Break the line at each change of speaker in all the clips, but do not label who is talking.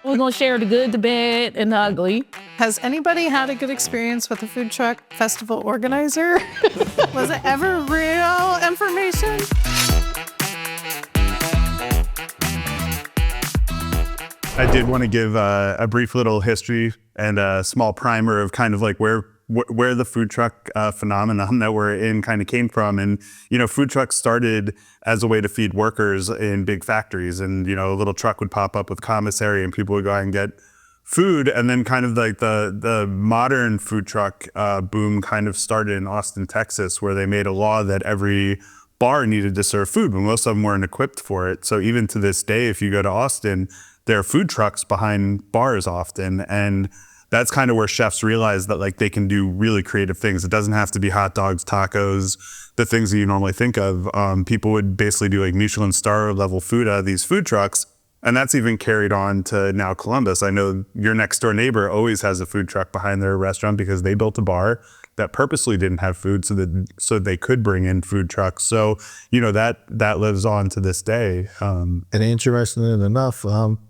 We're going to share the good, the bad, and the ugly.
Has anybody had a good experience with a food truck festival organizer? Was it ever real information?
I did want to give a brief little history and a small primer of kind of like where the food truck phenomenon that we're in kind of came from. And, you know, food trucks started as a way to feed workers in big factories. And, you know, a little truck would pop up with commissary and people would go out and get food. And then kind of like the modern food truck boom kind of started in Austin, Texas, where they made a law that every bar needed to serve food, but most of them weren't equipped for it. So even to this day, if you go to Austin, there are food trucks behind bars often. And that's kind of where chefs realize that like they can do really creative things. It doesn't have to be hot dogs, tacos, the things that you normally think of. People would basically do like Michelin star level food out of these food trucks. And that's even carried on to now Columbus. I know your next door neighbor always has a food truck behind their restaurant because they built a bar that purposely didn't have food so they could bring in food trucks. So, you know, that lives on to this day.
And interestingly enough,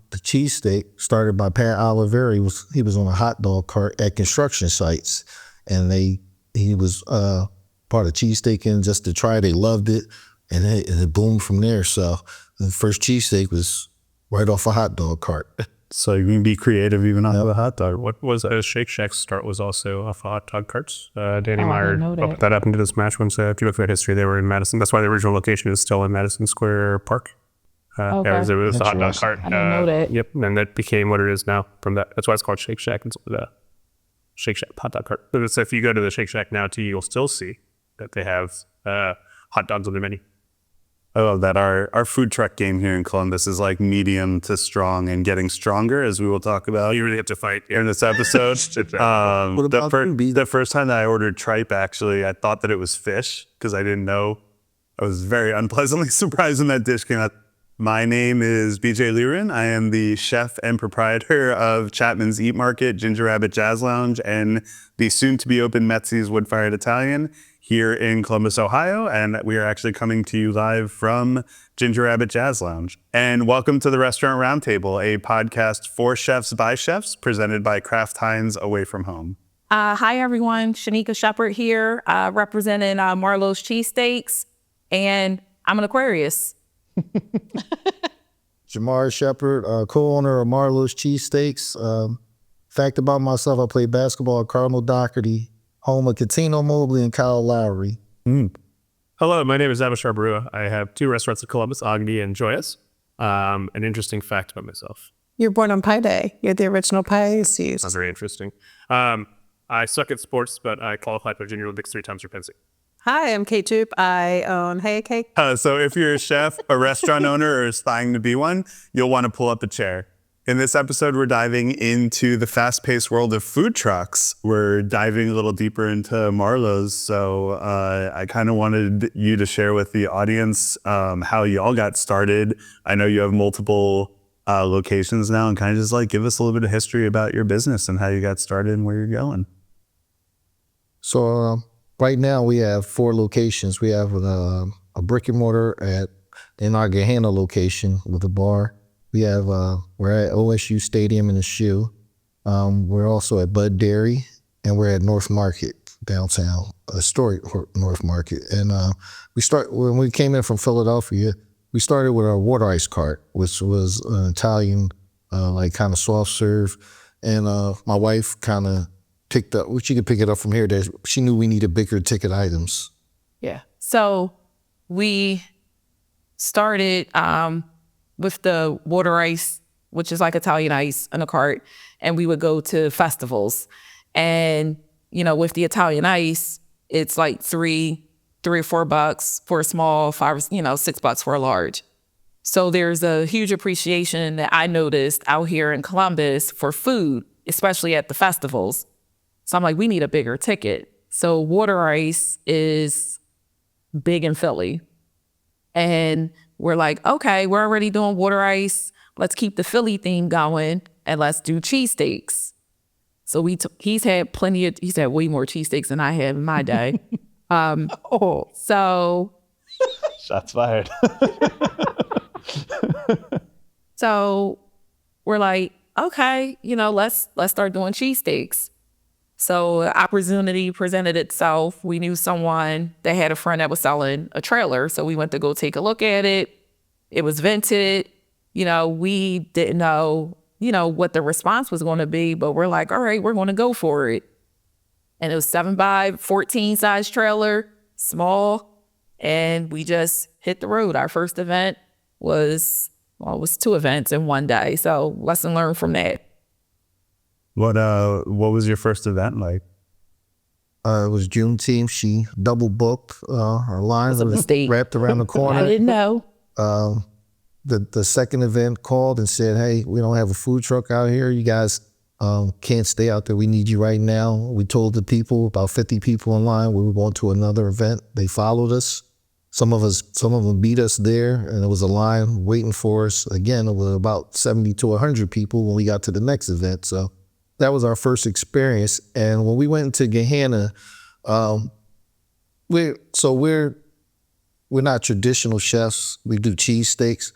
the cheesesteak started by Pat Oliveri. He was on a hot dog cart at construction sites, and he was part of cheesesteaking just to try. They loved it, and it boomed from there. So the first cheesesteak was right off a hot dog cart.
So you can be creative even off of a hot dog.
What was Shake Shack's start was also off of hot dog carts. Danny Meyer opened that up into this match once. If you look at history, they were in Madison. That's why the original location is still in Madison Square Park.
Okay.
It was a hot dog cart.
I didn't know that.
Yep, and that became what it is now from that. That's why it's called Shake Shack. It's the Shake Shack hot dog cart. But if you go to the Shake Shack now too, you'll still see that they have hot dogs on their menu.
I love that our food truck game here in Columbus is like medium to strong and getting stronger, as we will talk about.
You really have to fight
in this episode.
What about
the first time that I ordered tripe, actually, I thought that it was fish because I didn't know. I was very unpleasantly surprised when that dish came out. My name is BJ Liren. I am the chef and proprietor of Chapman's Eat Market, Ginger Rabbit Jazz Lounge, and the soon-to-be-open Metzi's Wood-Fired Italian here in Columbus, Ohio. And we are actually coming to you live from Ginger Rabbit Jazz Lounge. And welcome to the Restaurant Roundtable, a podcast for chefs by chefs, presented by Kraft, Heinz, away from home.
Hi, everyone. Shanika Sheppard here, representing Marlow's Cheesesteaks, and I'm an Aquarius.
Jomar Sheppard, co-owner of Marlow's Cheesesteaks. Fact about myself, I played basketball at Cardinal Doherty, home of Catino Mobley and Kyle Lowry.
Hello, my name is Avishar Barua. I have 2 restaurants in Columbus, Agni and Joyous. An interesting fact about myself.
You're born on Pi Day. You're the original Pisces.
That's very interesting. I suck at sports, but I qualified for Junior Olympics 3 times for fencing.
Hi, I'm Kate Toop. I own Hey Cake.
So if you're a chef, a restaurant owner, or aspiring to be one, you'll want to pull up a chair. In this episode, we're diving into the fast-paced world of food trucks. We're diving a little deeper into Marlow's. So I kind of wanted you to share with the audience how y'all got started. I know you have multiple locations now, and kind of just like give us a little bit of history about your business and how you got started and where you're going.
So right now we have 4 locations. We have a brick and mortar in our Gahanna location with a bar. We have, we're at OSU Stadium in the Shoe. We're also at Bud Dairy, and we're at North Market downtown, historic North Market. And when we came in from Philadelphia, we started with our water ice cart, which was an Italian, like kind of soft serve. And my wife kind of picked up, she could pick it up from here. She knew we needed bigger ticket items.
Yeah. So we started with the water ice, which is like Italian ice in a cart, and we would go to festivals. And, you know, with the Italian ice, it's like $3 or $4 for a small, $6 for a large. So there's a huge appreciation that I noticed out here in Columbus for food, especially at the festivals. So I'm like, we need a bigger ticket. So water ice is big in Philly. And we're like, okay, we're already doing water ice. Let's keep the Philly theme going and let's do cheesesteaks. So he's had way more cheesesteaks than I had in my day. So
Shots fired.
So we're like, okay, let's start doing cheesesteaks. So opportunity presented itself. We knew someone that had a friend that was selling a trailer. So we went to go take a look at it. It was vented. We didn't know, what the response was going to be, but we're like, all right, we're going to go for it. And it was 7x14 size trailer, small. And we just hit the road. Our first event was 2 events in one day. So lesson learned from that.
What was your first event like?
It was Juneteenth. She double booked her line.
It was a mistake.
Wrapped around the corner.
I didn't know.
The second event called and said, hey, we don't have a food truck out here. You guys can't stay out there. We need you right now. We told the people, about 50 people in line, we were going to another event. They followed us. Some of them beat us there, and it was a line waiting for us. Again, it was about 70 to 100 people when we got to the next event. So that was our first experience. And when we went into Gehenna, we're not traditional chefs. We do cheesesteaks,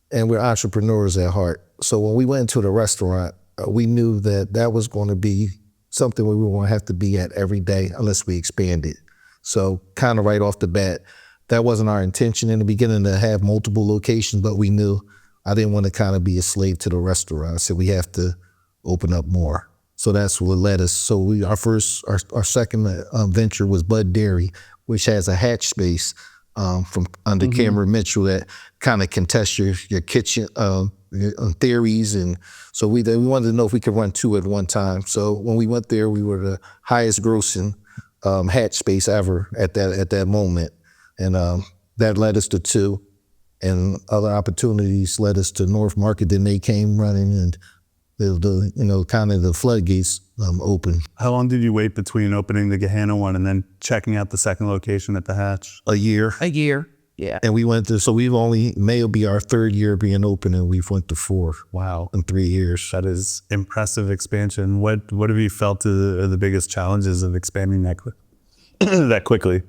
and we're entrepreneurs at heart. So when we went into the restaurant, we knew that was going to be something we were going to have to be at every day unless we expanded. So kind of right off the bat, that wasn't our intention in the beginning to have multiple locations, but we knew I didn't want to kind of be a slave to the restaurant. I said we have to open up more. So that's what led us. So our second venture was Bud Dairy, which has a hatch space from under Cameron Mitchell that kind of can test your kitchen your theories. And so we wanted to know if we could run 2 at one time. So when we went there, we were the highest grossing hatch space ever at that moment. And that led us to 2, and other opportunities led us to North Market. Then they came running, and the floodgates open.
How long did you wait between opening the Gehenna one and then checking out the second location at the Hatch?
A year.
Yeah.
And we went to, so May will be our 3rd year being open, and we've went to 4.
Wow.
In 3 years.
That is impressive expansion. What have you felt are the biggest challenges of expanding that quickly?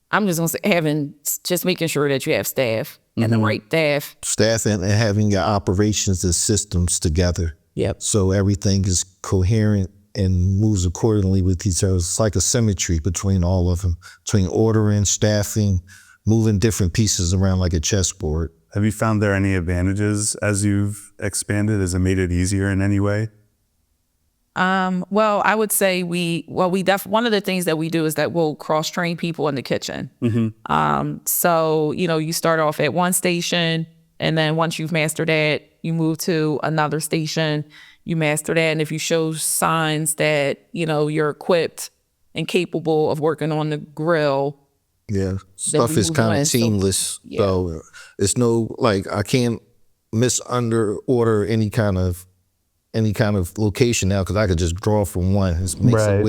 I'm just going to say making sure that you have staff and the right staff.
Staff and having your operations and systems together.
Yep.
So everything is coherent and moves accordingly with each other. It's like a symmetry between all of them, between ordering, staffing, moving different pieces around like a chessboard.
Have you found there any advantages as you've expanded? Has it made it easier in any way?
Well, I would say one of the things that we do is that we'll cross-train people in the kitchen. So, you start off at one station, and then once you've mastered that, you move to another station, you master that. And if you show signs that, you're equipped and capable of working on the grill.
Yeah, stuff is kind of seamless. So it's no, I can't under order any kind of location now, because I could just draw from one. It makes it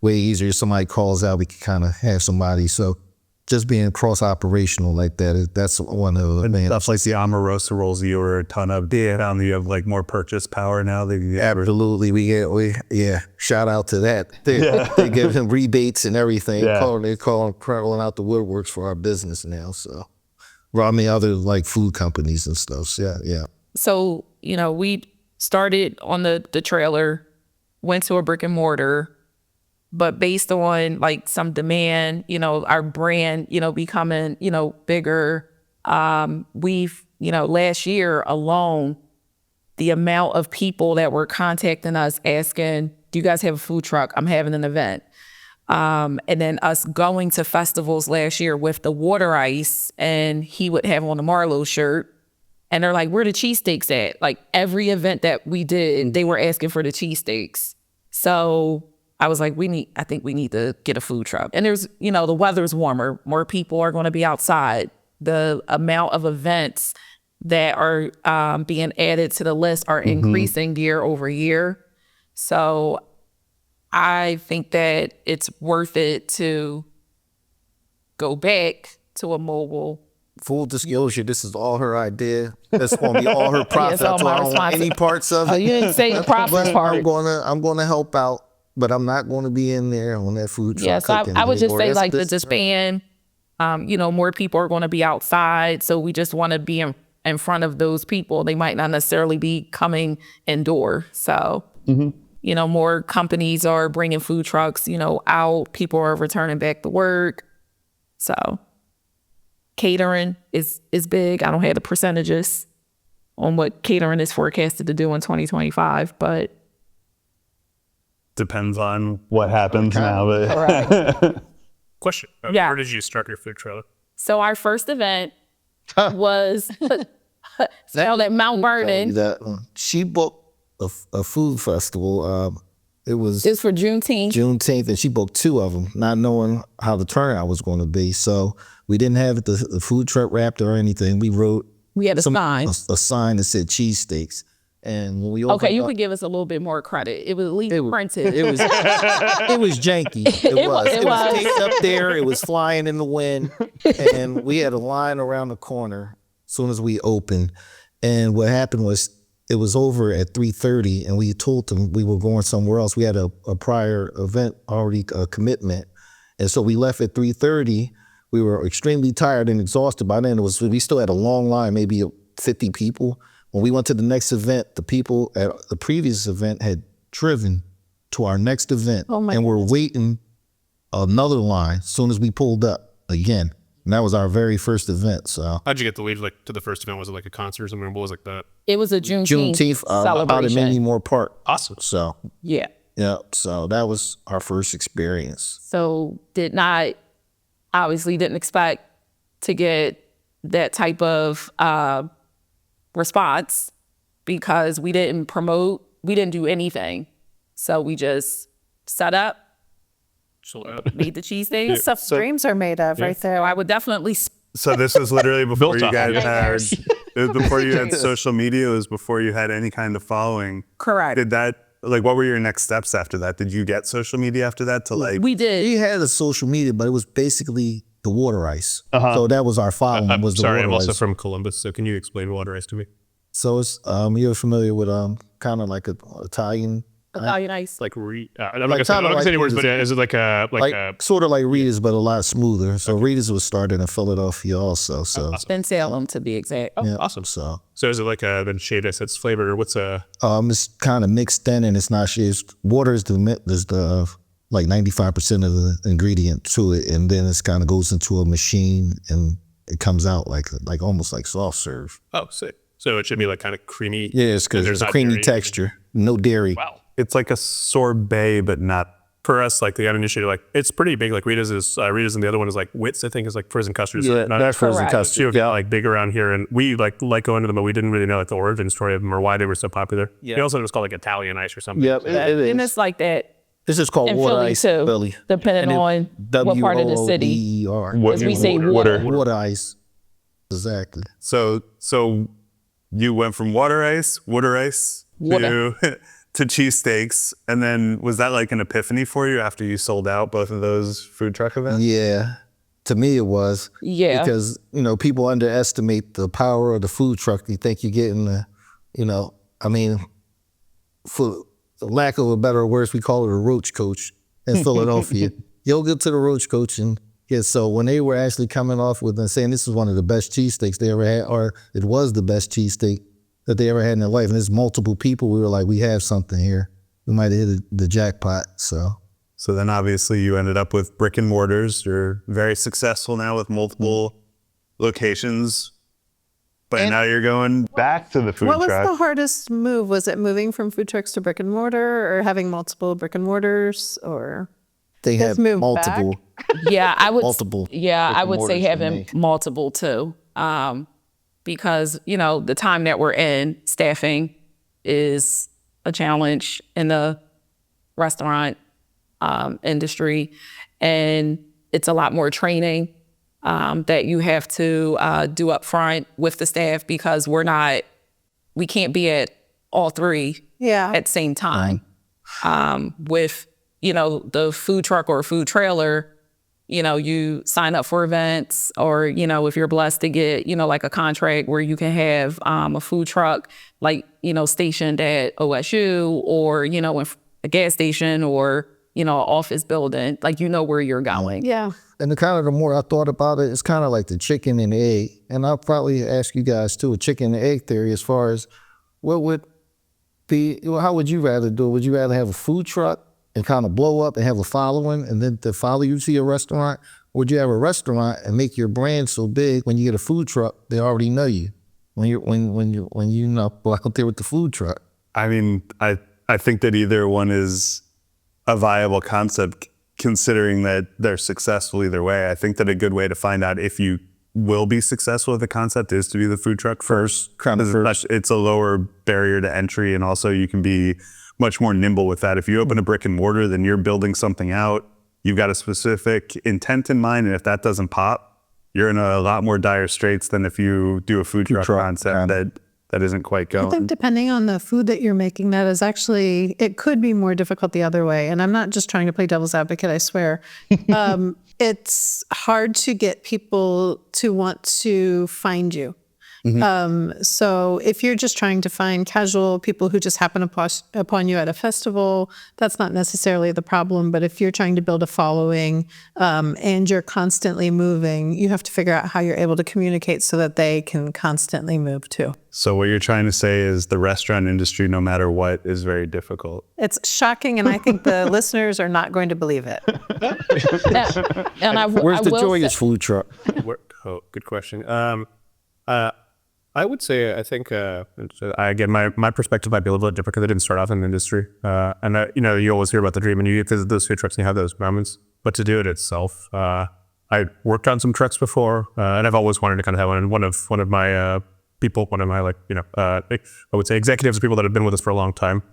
way easier. If somebody calls out, we can kind of have somebody. So just being cross-operational like that, that's one of the advantages.
Stuff like the Omarosa rolls you were a ton of. Found that you have more purchase power now.
Absolutely. We shout out to that. They give him rebates and everything. They're crawling out the woodworks for our business now. So, other food companies and stuff. So, yeah.
So, we started on the trailer, went to a brick and mortar, but based on some demand, our brand, becoming, bigger, we've, last year alone, the amount of people that were contacting us asking, do you guys have a food truck? I'm having an event. And then us going to festivals last year with the water ice, and he would have on the Marlow shirt. And they're like, where the cheesesteaks at? Every event that we did, they were asking for the cheesesteaks. So I was like, I think we need to get a food truck. And there's, the weather's warmer. More people are going to be outside. The amount of events that are being added to the list are increasing year over year. So I think that it's worth it to go back to a mobile.
Full disclosure, this is all her idea. That's going to be all her profit.
Yeah,
I don't want any parts of it.
You didn't say the profit part.
I'm going to help out, but I'm not going to be in there on that food truck.
Yeah, so I would just say the disband, more people are going to be outside. So we just want to be in front of those people. They might not necessarily be coming indoor. So, you know, more companies are bringing food trucks, you know, out. People are returning back to work. So catering is big. I don't have the percentages on what catering is forecasted to do in 2025, but
Depends on what happens now. But
correct.
Question.
Yeah.
Where did you start your food trailer?
So our first event was held at Mount Vernon.
That she booked a food festival. It was
It's for Juneteenth.
Juneteenth, and she booked 2 of them, not knowing how the turnout was going to be. So we didn't have the food truck wrapped or anything. We wrote
We had a sign.
a sign that said cheesesteaks. And when we
Okay,
opened
you
up,
could give us a little bit more credit. It was at least printed.
it was it was janky. It was.
It
It was
was.
taped up there. It was flying in the wind, and we had a line around the corner as soon as we opened. And what happened was it was over at 3:30, and we told them we were going somewhere else. We had a prior event already, a commitment, and so we left at 3:30. We were extremely tired and exhausted by then. We still had a long line, maybe 50 people. When we went to the next event, the people at the previous event had driven to our next event and were waiting another line as soon as we pulled up again. And that was our very first event. So
How'd you get the lead like to the first event? Was it like a concert or something? What was like that?
It was a Juneteenth
Juneteenth out at
celebration.
Mini More Park.
Awesome.
So
Yeah.
yeah, so that was our first experience.
So obviously didn't expect to get that type of response because we didn't promote, we didn't do anything. So we just set up,
Sold out.
made the cheesesteaks.
Stuff dreams are made of right
So
there.
I would definitely
So this was literally before
Built
you
up.
guys had it was before you had social media. It was before you had any kind of following.
correct.
Did that what were your next steps after that? Did you get social media after that to like?
We did.
We had a social media, but it was basically the water ice. So that was our following.
I'm
was the
sorry,
water
I'm also
ice.
from Columbus, so can you explain water ice to me?
So it's you're familiar with kind of like a Italian,
Italian ice.
Like I'm not
Like
gonna say, I'm not gonna say any words, but
Rita's.
is it like a
like sort of like Rita's, but a lot smoother. So Rita's was started in Philadelphia also. So
In Salem, to be exact.
oh,
yeah,
awesome.
So
So is it like a then shaved ice that's flavored, or what's a
it's kind of mixed in, and it's not shit. Water is the like 95% of the ingredient to it, and then it's kind of goes into a machine, and it comes out like almost like soft serve.
oh sick. So it should be like kind of creamy.
Yeah, it's because
There's
it's a
not
creamy
dairy.
texture, no dairy.
Wow.
It's like a sorbet, but not.
For us, like the uninitiated, like it's pretty big. Like Rita's and the other one is like Wits. I think is like frozen custards.
Yeah,
Not-
that's frozen
Correct.
custard.
Two like big around here, and we like going to them, but we didn't really know like the origin story of them or why they were so popular.
Yeah.
They also it was called like Italian ice or something.
Yep, it
And
is.
it's like that
This is called
in
water
Philly
ice,
too,
Philly.
depending on what part of the city.
WODER.
As we say water.
Water ice. Exactly.
So you went from water ice to cheesesteaks, and then was that like an epiphany for you after you sold out both of those food truck events?
Yeah. To me, it was.
Yeah.
Because, people underestimate the power of the food truck. You think you're getting for lack of a better words, we call it a roach coach in Philadelphia. You'll get to the roach coach, and so when they were actually coming off with and saying this is one of the best cheesesteaks they ever had, or it was the best cheesesteak that they ever had in their life, and there's multiple people, we were like, we have something here. We might have hit the jackpot, so.
So then obviously you ended up with brick and mortars. You're very successful now with multiple locations, but now you're going back to the food
What was
truck.
the hardest move? Was it moving from food trucks to brick and mortar, or having multiple brick and mortars, or
They
Just
have
move
multiple.
Yeah, I would.
Multiple
Yeah, I would say
brick and
having
mortars for
multiple too, because the time that we're in, staffing is a challenge in the restaurant industry, and it's a lot more training that you have to do up front with the staff because we can't be at all three at the same time. With the food truck or food trailer, you sign up for events, or if you're blessed to get like a contract where you can have a food truck like stationed at OSU, or in a gas station, or office building, like where you're going.
Yeah.
And the more I thought about it, it's kind of like the chicken and egg. And I'll probably ask you guys too, a chicken and egg theory as far as what would be, how would you rather do it? Would you rather have a food truck and kind of blow up and have a following and then to follow you to your restaurant? Or would you have a restaurant and make your brand so big when you get a food truck, they already know you when you go out there with the food truck?
I mean, I think that either one is a viable concept considering that they're successful either way. I think that a good way to find out if you will be successful with the concept is to be the food truck first. It's a lower barrier to entry, and also you can be much more nimble with that. If you open a brick and mortar, then you're building something out. You've got a specific intent in mind, and if that doesn't pop, you're in a lot more dire straits than if you do a food truck concept that isn't quite going.
I think depending on the food that you're making, that is actually, it could be more difficult the other way. And I'm not just trying to play devil's advocate, I swear. It's hard to get people to want to find you. So if you're just trying to find casual people who just happen upon you at a festival, that's not necessarily the problem. But if you're trying to build a following and you're constantly moving, you have to figure out how you're able to communicate so that they can constantly move too.
So what you're trying to say is the restaurant industry, no matter what, is very difficult.
It's shocking, and I think the listeners are not going to believe it.
Where's the joyous food truck?
Good question. I would say, I think, again, my perspective might be a little bit different because I didn't start off in the industry. You always hear about the dream and you visit those food trucks and you have those moments. But to do it itself, I worked on some trucks before, and I've always wanted to kind of have one. And one of my people, I would say executives, people that have been with us for a long time,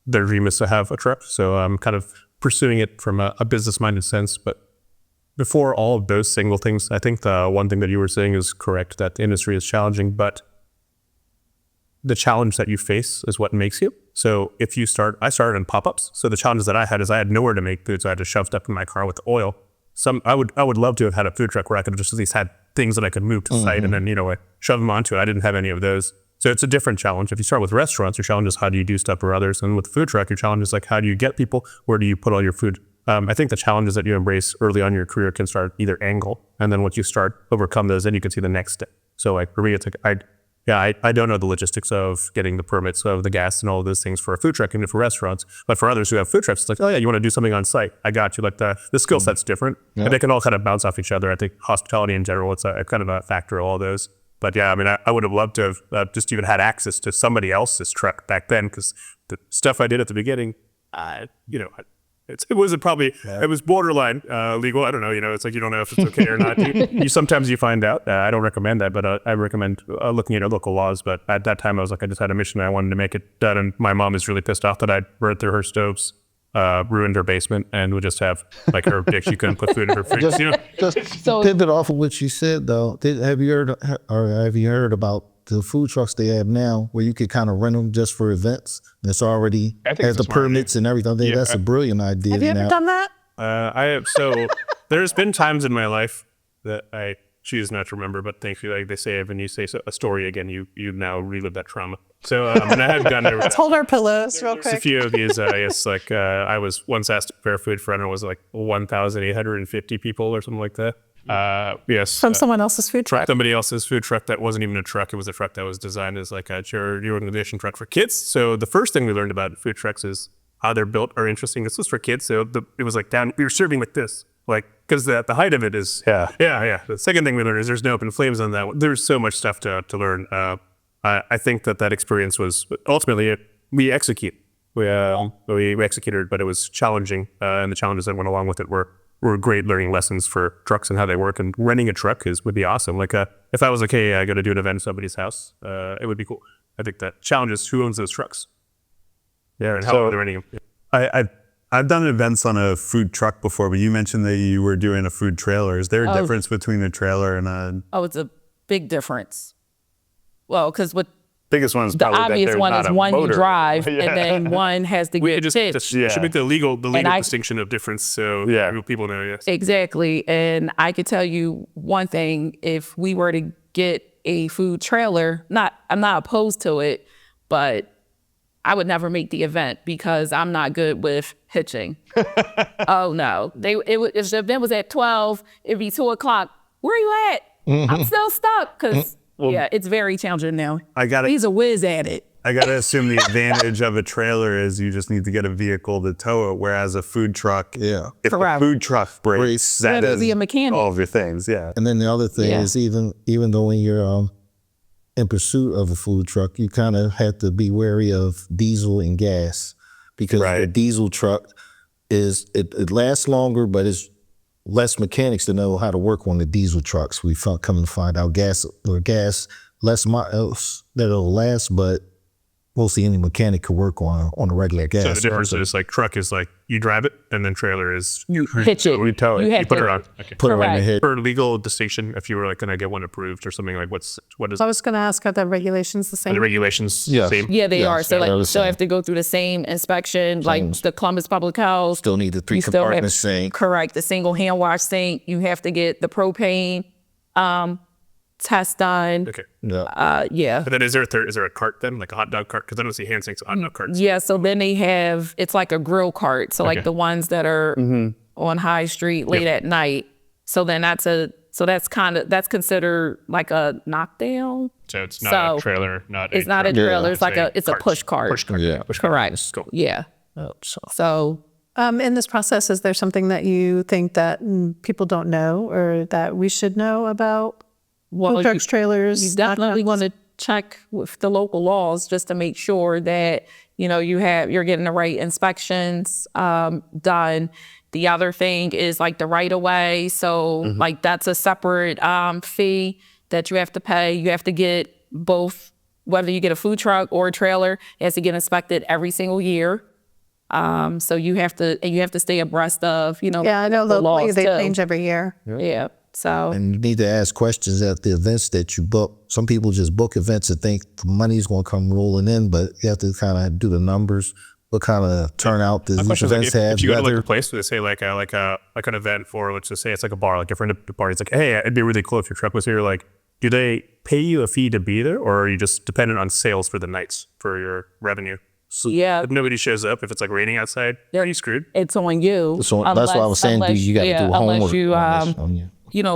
their dream is to have a truck. So I'm kind of pursuing it from a business-minded sense. But before all of those single things, I think the one thing that you were saying is correct, that the industry is challenging, but the challenge that you face is what makes you. So if you I started in pop-ups. So the challenges that I had is I had nowhere to make food, so I had to shove stuff in my car with oil. I would love to have had a food truck where I could just at least had things that I could move to site and then, shove them onto it. I didn't have any of those. So it's a different challenge. If you start with restaurants, your challenge is how do you do stuff for others? And with food truck, your challenge is like, how do you get people? Where do you put all your food? I think the challenges that you embrace early on in your career can start either angle, and then once you start overcome those, then you can see the next step. So like for me, it's like I don't know the logistics of getting the permits of the gas and all of those things for a food truck and for restaurants. But for others who have food trucks, it's like, oh yeah, you want to do something on site? I got you. Like the skill set's different, and they can all kind of bounce off each other. I think hospitality in general, it's a kind of a factor of all those. But yeah, I mean, I would have loved to have just even had access to somebody else's truck back then, because the stuff I did at the beginning, it was borderline legal. I don't know. It's like you don't know if it's okay or not. You sometimes you find out. I don't recommend that, but I recommend looking at local laws. But at that time, I was like, I just had a mission. I wanted to make it done, and my mom is really pissed off that I burned through her stoves, ruined her basement, and would just have like her dick. She couldn't put food in her fridge.
Just pivot off of what you said though. Have you heard about the food trucks they have now, where you could kind of rent them just for events? It's already has the permits and everything. I think that's a brilliant idea.
Have you ever done that?
I have. So there's been times in my life that I choose not to remember, but thankfully, like they say, when you say a story again, you now relive that trauma. So and I have done it.
Let's hold our pillows real quick.
A few of these, yes, like I was once asked to prepare food for, I don't know, was it like 1,850 people or something like that. Yes.
From someone else's food truck.
Somebody else's food truck that wasn't even a truck. It was a truck that was designed as like a charity organization truck for kids. So the first thing we learned about food trucks is how they're built are interesting. This was for kids. So it was like we were serving like this, like, because the height of it is, yeah. The second thing we learned is there's no open flames on that one. There's so much stuff to learn. I think that experience was ultimately we execute. We executed, but it was challenging. And the challenges that went along with it were great learning lessons for trucks and how they work. And renting a truck would be awesome. Like if I was like, hey, I got to do an event at somebody's house, it would be cool. I think that challenges who owns those trucks. Yeah, and how they're renting them.
I've done events on a food truck before, but you mentioned that you were doing a food trailer. Is there a difference between a trailer and a...
Oh, it's a big difference. Well, because with
biggest one is
the obvious one is one you drive, and then one has the good pitch.
Should make the legal distinction of difference, so people know. Yes,
exactly. And I could tell you one thing: if we were to get a food trailer, I'm not opposed to it, but I would never make the event because I'm not good with hitching. Oh no, if the event was at 12, it'd be 2:00. Where you at? I'm still stuck because it's very challenging now. He's a whiz at it.
I gotta assume the advantage of a trailer is you just need to get a vehicle to tow it, whereas a food truck, if the food truck breaks, that is
be a mechanic.
all of your things. Yeah.
And then the other thing is even though when you're in pursuit of a food truck, you kind of have to be wary of diesel and gas, because the diesel truck it lasts longer, but it's less mechanics to know how to work on the diesel trucks. We come to find out gas less miles that'll last, but mostly any mechanic could work on a regular gas.
So the difference is like truck is like you drive it, and then trailer is
you hitch it.
We tow it. You put it on. Okay.
Put it right in the head.
For legal distinction, if you were like going to get one approved or something, like what is
I was going to ask, are the regulations the same?
are the regulations same?
Yeah, they are. So
they're the
like, so I
same.
have to go through the same inspection, like the Columbus Public Health.
Still need the 3
You still
compartment
have-
sink.
Correct. The single hand wash sink. You have to get the propane test done.
Okay.
Yeah.
But then is there a cart then, like a hot dog cart? Because I don't see hand sinks, hot dog carts.
Yeah. So then they have, it's like a grill cart. So like the ones that are on High Street late at night. So then that's considered like a knockdown.
So it's not a trailer,
It's not a trailer. It's like a push cart.
Push cart.
Yeah.
Push cart.
Correct.
Cool.
Yeah. So
In this process, is there something that you think that people don't know or that we should know about food trucks, trailers?
You definitely want to check with the local laws just to make sure that, you're getting the right inspections done. The other thing is like the right of way. So like that's a separate fee that you have to pay. You have to get both, whether you get a food truck or a trailer, it has to get inspected every single year. So you have to stay abreast of,
Yeah, I know
the
locally
laws
they
too.
change every year.
Yeah. So
And you need to ask questions at the events that you book. Some people just book events and think the money's going to come rolling in, but you have to kind of do the numbers. What kind of turnout does these events have?
If you go to like a place where they say like an event for, let's just say it's like a bar, like if you're in a party, it's like, hey, it'd be really cool if your truck was here. Like, do they pay you a fee to be there, or are you just dependent on sales for the nights for your revenue?
yeah,
If nobody shows up, if it's like raining outside, are you screwed?
it's on you.
So that's why I was saying, you got to do homework.
Unless you,
on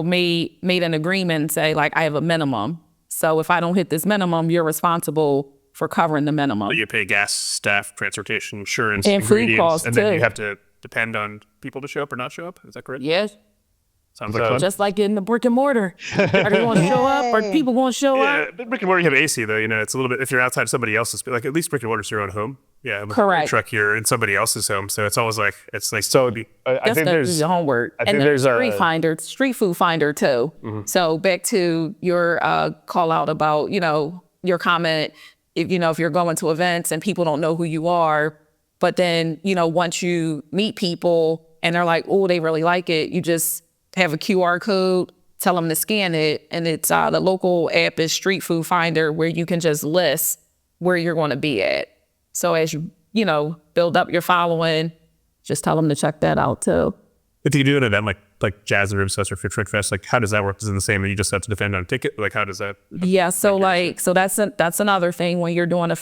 this.
made an agreement and say like, I have a minimum. So if I don't hit this minimum, you're responsible for covering the minimum.
But you pay gas, staff, transportation, insurance,
And food
ingredients,
costs,
and then
too.
you have to depend on people to show up or not show up. Is that correct?
Yes.
Sounds like fun.
Just like in the brick and mortar. Are they going to show up? Are people going to show
Yeah,
up?
but brick and mortar, you have AC though. It's a little bit, if you're outside somebody else's, like at least brick and mortar's your own home. Yeah. With
Correct.
a truck, you're in somebody else's home. So it's always like, it's like, so I
Just
think
to do
there's,
your homework.
I think
And
there's
then
a
street food finder too. So back to your call out about, your comment, if you're going to events and people don't know who you are, but then, once you meet people and they're like, oh, they really like it, you just have a QR code, tell them to scan it. And it's the local app is Street Food Finder, where you can just list where you're going to be at. So as you, build up your following, just tell them to check that out too.
if you do an event like Jazz and Ribs Fest or Fit Trick Fest, like how does that work? Is it the same that you just have to defend on a ticket? Like how does that?
Yeah, so that's another thing when you're doing a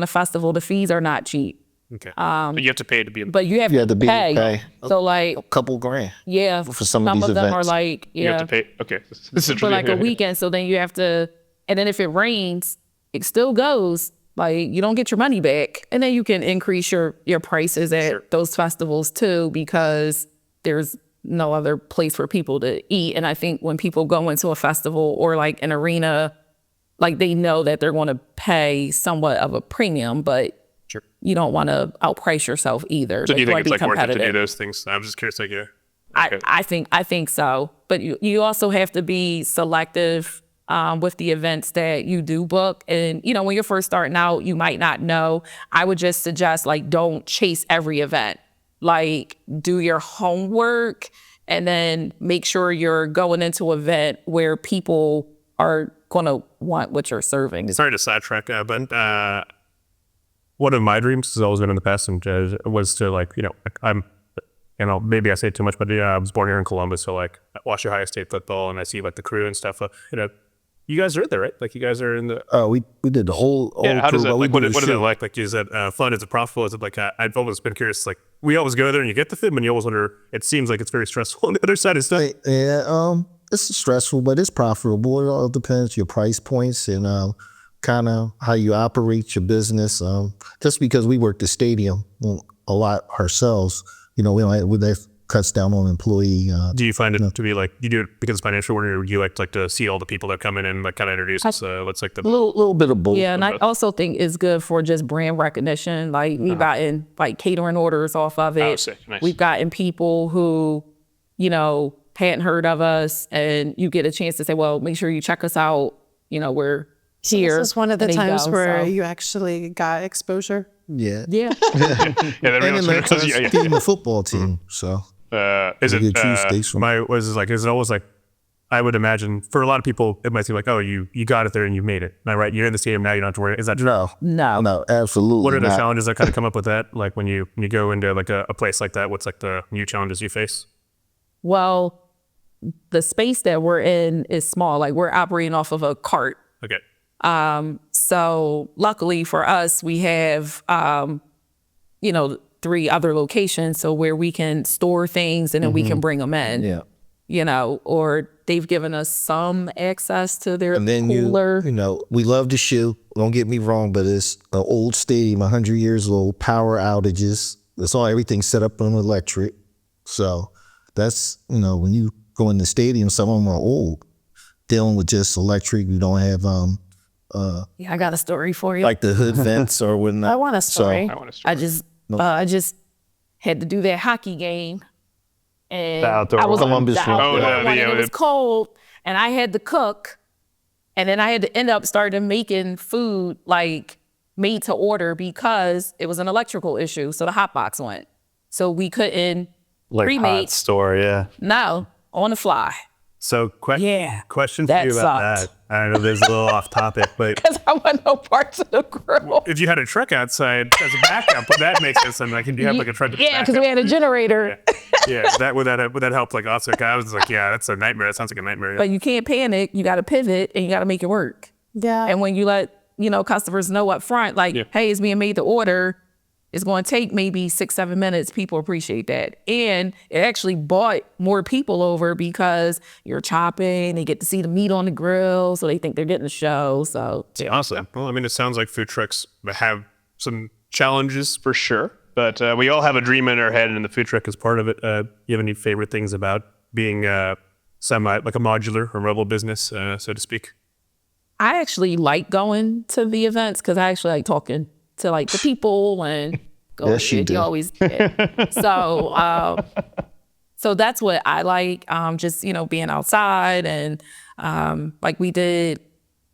festival, the fees are not cheap.
Okay. But you have to pay to be in.
But you have
to
to
pay.
pay. So like,
A couple grand.
yeah,
For some of these
them
events.
are like,
You have
yeah,
to pay. Okay. This is
for like a
interesting.
weekend. So then you have to, and then if it rains, it still goes. Like you don't get your money back, and then you can increase your prices at those festivals too, because there's no other place for people to eat. And I think when people go into a festival or like an arena, like they know that they're going to pay somewhat of a premium, but you don't want to outprice yourself either.
So do you think
wanna
it's
be
like worth it to do
competitive.
those things? I'm just curious. Like yeah. Okay.
I think so. But you also have to be selective with the events that you do book. And, when you're first starting out, you might not know. I would just suggest, like, don't chase every event. Like, do your homework and then make sure you're going into an event where people are going to want what you're serving.
Sorry to sidetrack, but one of my dreams has always been in the past and was to maybe I say too much, but I was born here in Columbus, so like I watch Ohio State football and I see like the crew and stuff. you guys are in there, right? Like you guys are in the.
We did the whole
How does
crew,
that?
but we
Like, what
do the
is it
shoot.
like? Like, is it fun? Is it profitable? Is it like? I've always been curious. Like, we always go there and you get the food, and you always wonder. It seems like it's very stressful on the other side of stuff.
Yeah, it's stressful, but it's profitable. It all depends your price points and kind of how you operate your business. Just because we work the stadium a lot ourselves, we don't. That cuts down on employee.
Do you find it to be like you do it because it's financial, or you like to see all the people that come in and like kind of introduce us? What's like the
little bit of both.
Yeah, and I also think it's good for just brand recognition. Like we've gotten like catering orders off of it.
Oh, sick. Nice.
We've gotten people who, hadn't heard of us, and you get a chance to say, well, make sure you check us out. We're here.
This is one of the
And they
times
go,
where
so-
you actually got exposure.
Yeah.
Yeah.
that
And
really
then team, the football team. So
is it
get cheesesteaks from-
is it always like I would imagine for a lot of people it might seem like, oh, you got it there and you made it. Am I right? You're in the stadium now, you don't have to worry. Is that true?
No, absolutely.
What are the
not.
challenges that kind of come up with that? Like when you go into like a place like that, what's like the new challenges you face?
Well, the space that we're in is small. Like we're operating off of a cart.
Okay.
So luckily for us, we have, 3 other locations. So where we can store things and then we can bring them in,
Yeah.
or they've given us some access to their
And then
cooler.
we love the shoe. Don't get me wrong, but it's an old stadium, 100 years old, power outages. That's all, everything's set up on electric. So that's, when you go in the stadium, some of them are old. Dealing with just electric, you don't have
Yeah, I got a story for you.
like the hood vents or whatnot.
I want a story.
I just had to do that hockey game, and
The outdoor
I was
one.
Columbus
the
one.
outdoor
Oh,
one,
the-
and it was cold, and I had to cook, and then I had to end up starting making food like made to order because it was an electrical issue. So the hot box went, so we couldn't
Like
pre-made.
hot store, yeah.
No, on the fly.
So
Yeah,
question for
that
you about
sucked.
that. I know there's a little off topic, but
because I want no parts of the grill.
If you had a truck outside as a backup, would that make sense? And like, do you have like a truck? that's
Yeah, because we
backup?
had a generator.
Yeah, would that help like offset? I was like, yeah, that's a nightmare. That sounds like a nightmare.
But you can't panic. You got to pivot and you got to make it work.
Yeah.
And when you let, customers know up front, like, hey, it's being made to order, it's going to take maybe 6-7 minutes. People appreciate that. And it actually brought more people over because you're chopping, they get to see the meat on the grill, so they think they're getting the show. So
It's awesome. Well, I mean, it sounds like food trucks have some challenges for sure, but we all have a dream in our head, and the food truck is part of it. You have any favorite things about being semi like a modular or mobile business, so to speak?
I actually like going to the events because I actually like talking to like the people and go.
Yes, you do.
Always. So that's what I like. Just being outside and like we did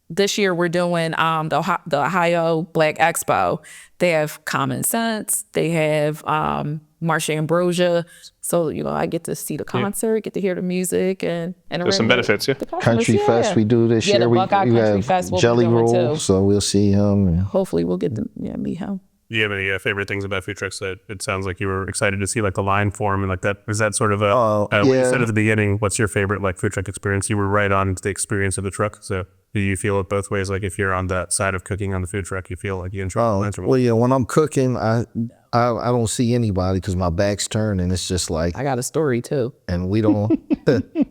this year. We're doing the Ohio Black Expo. They have Common Sense. They have Marsha Ambrosia. So I get to see the concert, get to hear the music, and
There's some benefits, yeah.
the customers,
Country Fest we do this
Yeah,
year.
the
We
Buckeye Country
have
Fest we'll be
Jelly
doing
Roll,
too.
so we'll see him.
Hopefully we'll get to meet him.
Do you have any favorite things about food trucks that it sounds like you were excited to see, like the line form and like that? Was that sort of a, what you
yeah.
said at the beginning, what's your favorite like food truck experience? You were right on to the experience of the truck. So do you feel it both ways? Like if you're on that side of cooking on the food truck, you feel like you enjoy the lines or
Well, yeah, when I'm cooking, I don't see anybody because my back's turned and it's just like,
I got a story too.
and we don't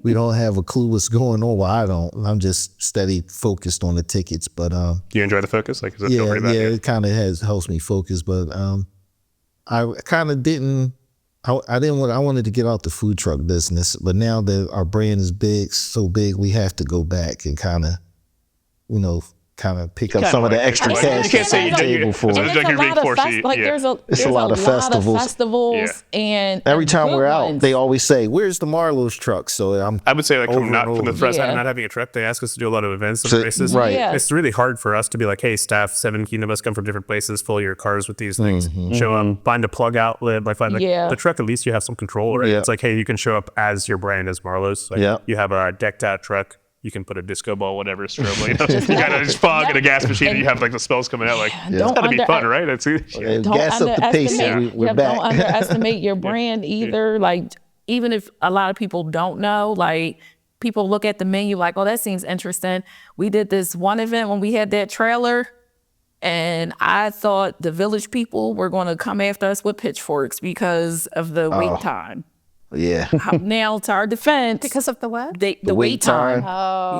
we don't have a clue what's going on. Well, I don't. I'm just steady focused on the tickets. But
do you enjoy the focus? Like, does it feel
yeah,
pretty bad?
it kind of helps me focus. But I kind of didn't. I didn't want. I wanted to get out the food truck business, but now that our brand is big, so big, we have to go back and kind of, pick up some of the extra
You
cash
can't say
on the
you-
table for.
it's
And
like
it's a
you're being
lot of
forced to eat, yeah.
there's
a lot of festivals.
festivals and
Every time
good
we're out,
ones.
they always say, "Where's the Marlow's truck?" So
I would say like
Over
from
and
the
over.
thrust
Yeah.
of not having a truck, they ask us to do a lot of events and
So-
races.
right.
Yeah.
It's really hard for us to be like, hey, staff, 17 of us come from different places, fill your cars with these things, show up, find a plug outlet, like find
Yeah.
the truck. At least you have some control, right?
Yeah.
It's like, hey, you can show up as your brand as Marlow's. Like,
Yeah.
you have a decked out truck. You can put a disco ball, whatever, strobe. You got a just fog and a gas machine, and you have like the smells coming out. Like, it's
Don't
gotta be fun,
under-
right? It's
Don't
Don't
gas up the pace.
underestimate-
We're
yeah,
back.
Don't underestimate your brand either. Like even if a lot of people don't know, like people look at the menu like, oh, that seems interesting. We did this one event when we had that trailer, and I thought the village people were going to come after us with pitchforks because of the wait time.
Yeah.
Now, to our defense,
Because of the what?
the wait time.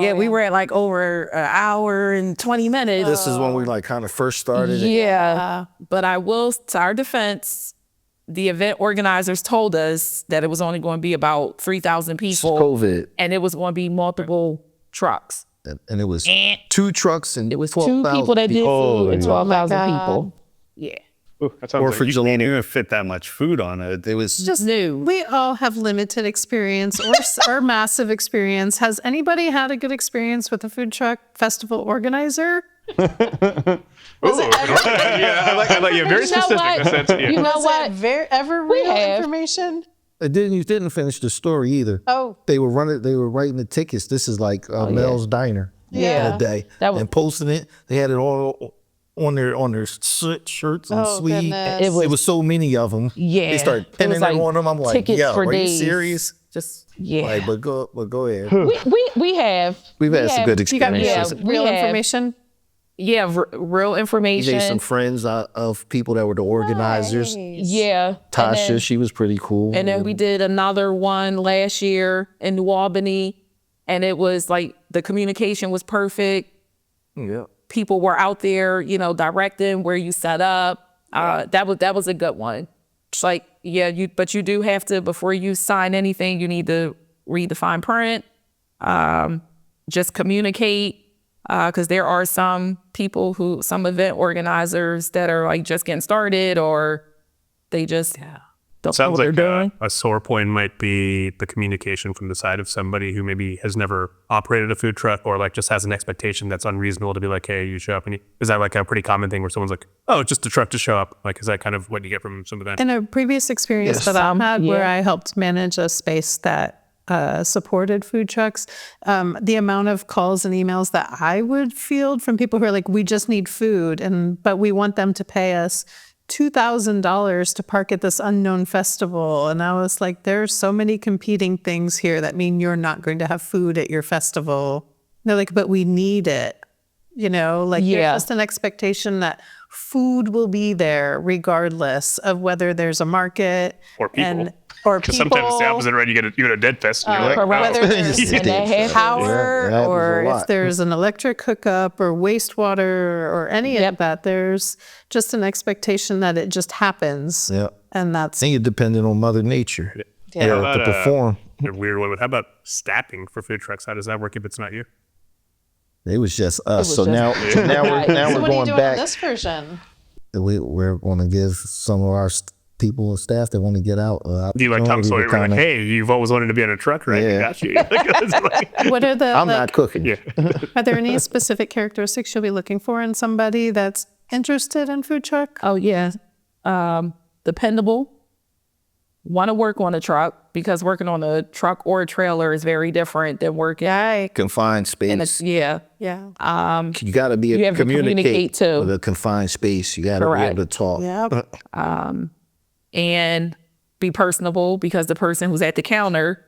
Yeah, we were at like over an hour and 20 minutes.
This is when we like kind of first started.
Yeah. But I will, to our defense, the event organizers told us that it was only going to be about 3,000 people.
COVID.
And it was going to be multiple trucks.
And it was 2 trucks and
It was
12,000
2 people that did food and 12,000 people. Yeah.
Ooh, that sounds
Or
like
for
you-
you can't even fit that much food on it. It was
Just
New.
We all have limited experience or massive experience. Has anybody had a good experience with a food truck festival organizer?
yeah, I like you. Very
You know
specific.
what?
That's it, yeah.
You know what?
Ever
We
real
have.
information?
You didn't finish the story either.
Oh,
They were writing the tickets. This is like Mel's Diner
Yeah.
that day.
That was-
and posting it. They had it all on their shirts and sleeves.
goodness.
It was so many of them.
Yeah.
They started
It
pinning
was like
them on them. I'm like,
tickets
yo,
for
are you
days.
serious?
Just, yeah.
Like, but go ahead.
we have.
We've had some good
you got
experiences.
Yeah, we
real
have.
information?
Yeah, real information.
EJ, some friends of people that were the organizers.
Yeah.
Tasha, she was pretty cool.
And then we did another one last year in New Albany, and it was like the communication was perfect.
Yeah.
People were out there, directing where you set up. That was a good one. It's like, yeah, but you do have to, before you sign anything, you need to read the fine print. Just communicate, because there are some event organizers that are like just getting started, or they just don't know
Sounds
what they're
like
doing.
a sore point might be the communication from the side of somebody who maybe has never operated a food truck, or like just has an expectation that's unreasonable to be like, hey, you show up. And is that like a pretty common thing where someone's like, oh, it's just a truck to show up? Like, is that kind of what you get from some of that?
In a previous experience that I had where I helped manage a space that supported food trucks, the amount of calls and emails that I would field from people who are like, we just need food, but we want them to pay us $2,000 to park at this unknown festival. And I was like, there's so many competing things here that mean you're not going to have food at your festival. They're like, but we need it. There's just an expectation that food will be there regardless of whether there's a market
Or people.
Or
Because
people.
sometimes it's the opposite, right? You get a dead fest, and you're like,
Whether there's
And they have
power
Yeah, that happens
or
a
if
lot.
there's an electric hookup or wastewater or any of that, there's just an expectation that it just happens.
Yeah.
And that's
Then you're dependent on Mother Nature to perform.
a weird one. How about staffing for food trucks? How does that work if it's not you?
It was just us.
was
So
just-
now we're
so what are you
going
doing
back.
on this version?
We're going to give some of our people and staff that want to get out.
Do you like Tom
opportunity
Sawyer?
to
We're like,
kinda-
hey, you've always wanted to be on a truck, right?
Yeah.
Got you. It's like-
What are the
I'm not cooking.
yeah.
are there any specific characteristics you'll be looking for in somebody that's interested in food truck?
Oh yeah, dependable. Want to work on a truck, because working on a truck or a trailer is very different than working
Confined
in a
space.
Yeah.
You got to be
You
able
have
to
to communicate, too.
with a confined space. You got to be
Correct.
able to talk.
Yeah.
and be personable, because the person who's at the counter,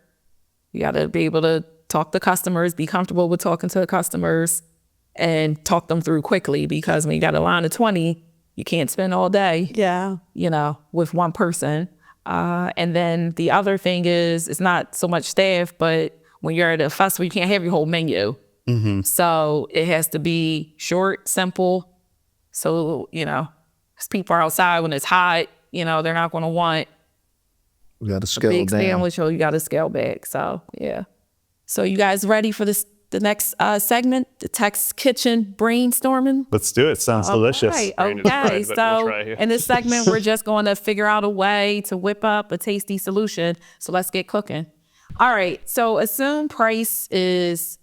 you got to be able to talk to customers, be comfortable with talking to the customers, and talk them through quickly, because when you got a line of 20, you can't spend all day,
Yeah.
with one person. And then the other thing is, it's not so much staff, but when you're at a festival, you can't have your whole menu. So it has to be short, simple. So, 'cause people are outside when it's hot, they're not going to want
You got to
a
scale
big
down.
sandwich, or you got to scale back. So, yeah. So you guys ready for the next segment, the Tex Kitchen brainstorming?
let's do it. Sounds delicious.
Right.
Brandon
Okay.
tried, but we'll
So
try here.
in this segment, we're just going to figure out a way to whip up a tasty solution. So let's get cooking. All right. So assume price is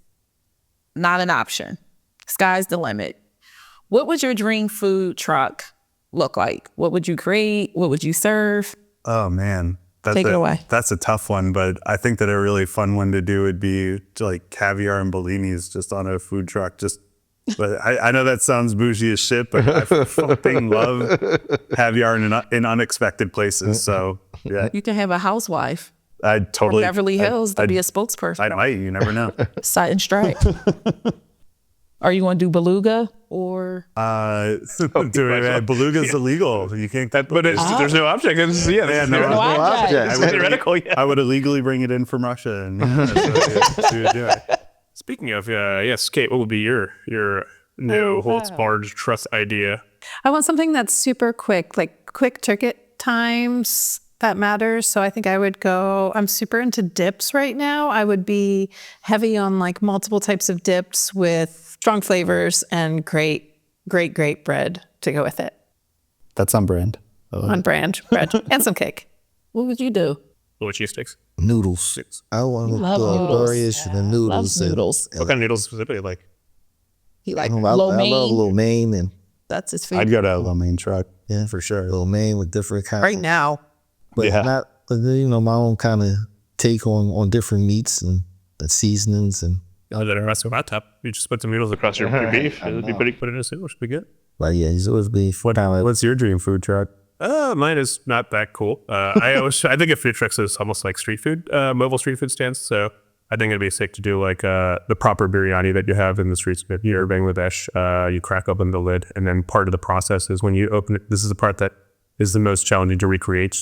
not an option. Sky's the limit. What would your dream food truck look like? What would you create? What would you serve?
Oh man,
Take it away.
That's a tough one, but I think that a really fun one to do would be to like caviar and bellinis just on a food truck. But I know that sounds bougie as shit, but I fucking love caviar in unexpected places. So yeah,
You can have a housewife.
I totally.
Beverly Hills to be a spokesperson.
I might. You never know.
Sight and strike. Are you going to do beluga or?
Beluga's illegal. You can't.
But there's no object.
No
object.
Theoretical, yeah.
I would illegally bring it in from Russia, and that's what we would do.
Speaking of, yes, Kate, what would be your no holds barred trust idea?
I want something that's super quick, like quick ticket times. That matters. So I think I would go, I'm super into dips right now. I would be heavy on like multiple types of dips with strong flavors and great bread to go with it.
That's on brand.
On brand bread and some cake.
What would you do?
Little cheesesteaks.
Noodles. I want to
love
throw
noodles.
Dorian and the noodles.
Loves noodles.
What kind of noodles specifically like?
He like
I
lo
love
mein.
lo mein, and
That's his
I'd
favorite.
go to a lo mein truck.
yeah, for sure, lo mein with different kinds.
Right now.
But
Yeah.
not, my own kind of take on different meats and the seasonings. And
At a restaurant hot top, you just put some noodles across your beef. It'd be pretty. Put it in a soup. Should be good.
but yeah, it's always be
What's your dream food truck?
Mine is not that cool. I think of food trucks as almost like street food, mobile street food stands. So I think it'd be sick to do like the proper biryani that you have in the streets of Bangladesh. You crack open the lid, and then part of the process is when you open it. This is the part that is the most challenging to recreate.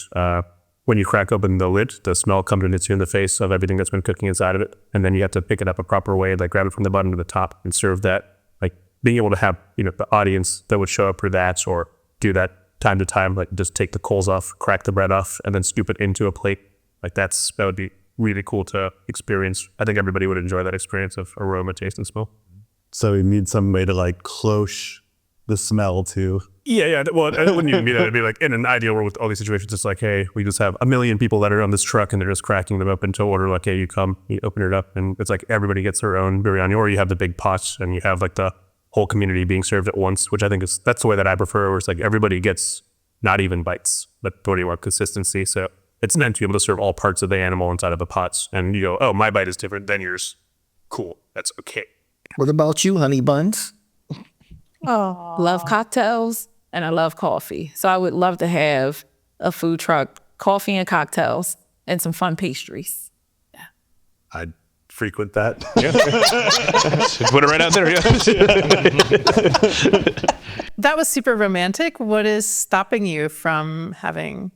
When you crack open the lid, the smell comes and hits you in the face of everything that's been cooking inside of it, and then you have to pick it up a proper way, like grab it from the bottom to the top and serve that. Like being able to have the audience that would show up for that, or do that time to time, like just take the coals off, crack the bread off, and then scoop it into a plate. Like that would be really cool to experience. I think everybody would enjoy that experience of aroma, taste, and smell.
So we need some way to like cloche the smell too.
Yeah. Well, it wouldn't even be that. It'd be like in an ideal world with all these situations, it's like, hey, we just have 1 million people that are on this truck and they're just cracking them open to order. Like, hey, you come, you open it up, and it's like everybody gets their own biryani, or you have the big pots and you have like the whole community being served at once, which I think that's the way that I prefer, where it's like everybody gets not even bites, but what do you want, consistency. So it's meant to be able to serve all parts of the animal inside of the pots. And you go, oh, my bite is different than yours. Cool. That's okay.
What about you, honey buns?
Love cocktails and I love coffee. So I would love to have a food truck, coffee and cocktails, and some fun pastries.
I'd frequent that.
Put it right out there. Yeah.
That was super romantic. What is stopping you from having?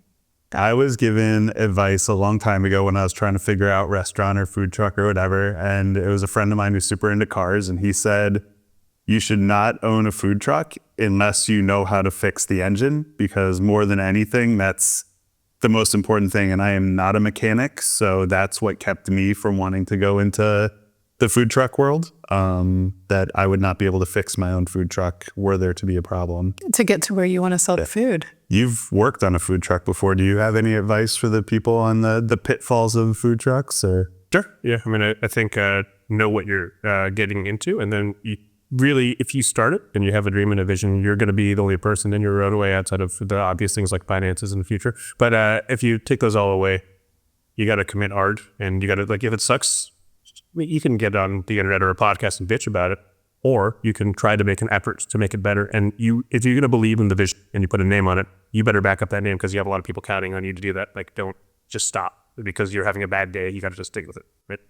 I was given advice a long time ago when I was trying to figure out restaurant or food truck or whatever. And it was a friend of mine who's super into cars. And he said, you should not own a food truck unless you know how to fix the engine, because more than anything, that's the most important thing. And I am not a mechanic. So that's what kept me from wanting to go into the food truck world, that I would not be able to fix my own food truck were there to be a problem.
To get to where you want to sell the food.
You've worked on a food truck before. Do you have any advice for the people on the pitfalls of food trucks? Or
Sure. Yeah. I mean, I think know what you're getting into, and then you really, if you start it and you have a dream and a vision, you're going to be the only person in your roadway outside of the obvious things like finances in the future. But if you take those all away, you got to commit hard, and you got to, like, if it sucks, you can get on the internet or a podcast and bitch about it, or you can try to make an effort to make it better. And if you're going to believe in the vision and you put a name on it, you better back up that name, because you have a lot of people counting on you to do that. Like, don't just stop because you're having a bad day. You got to just stick with it, right?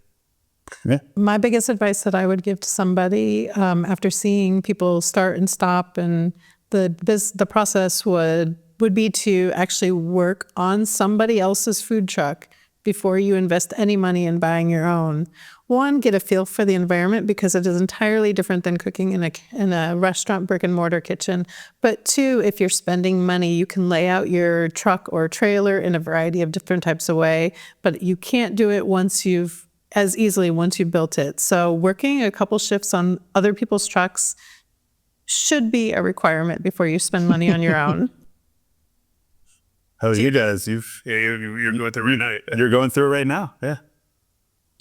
yeah,
My biggest advice that I would give to somebody after seeing people start and stop, and the process would be to actually work on somebody else's food truck before you invest any money in buying your own. One, get a feel for the environment, because it is entirely different than cooking in a restaurant brick and mortar kitchen. But two, if you're spending money, you can lay out your truck or trailer in a variety of different types of way, but you can't do it once you've built it. So working a couple shifts on other people's trucks should be a requirement before you spend money on your own.
Oh, you guys,
You're going through right now.
you're going through it right now. Yeah.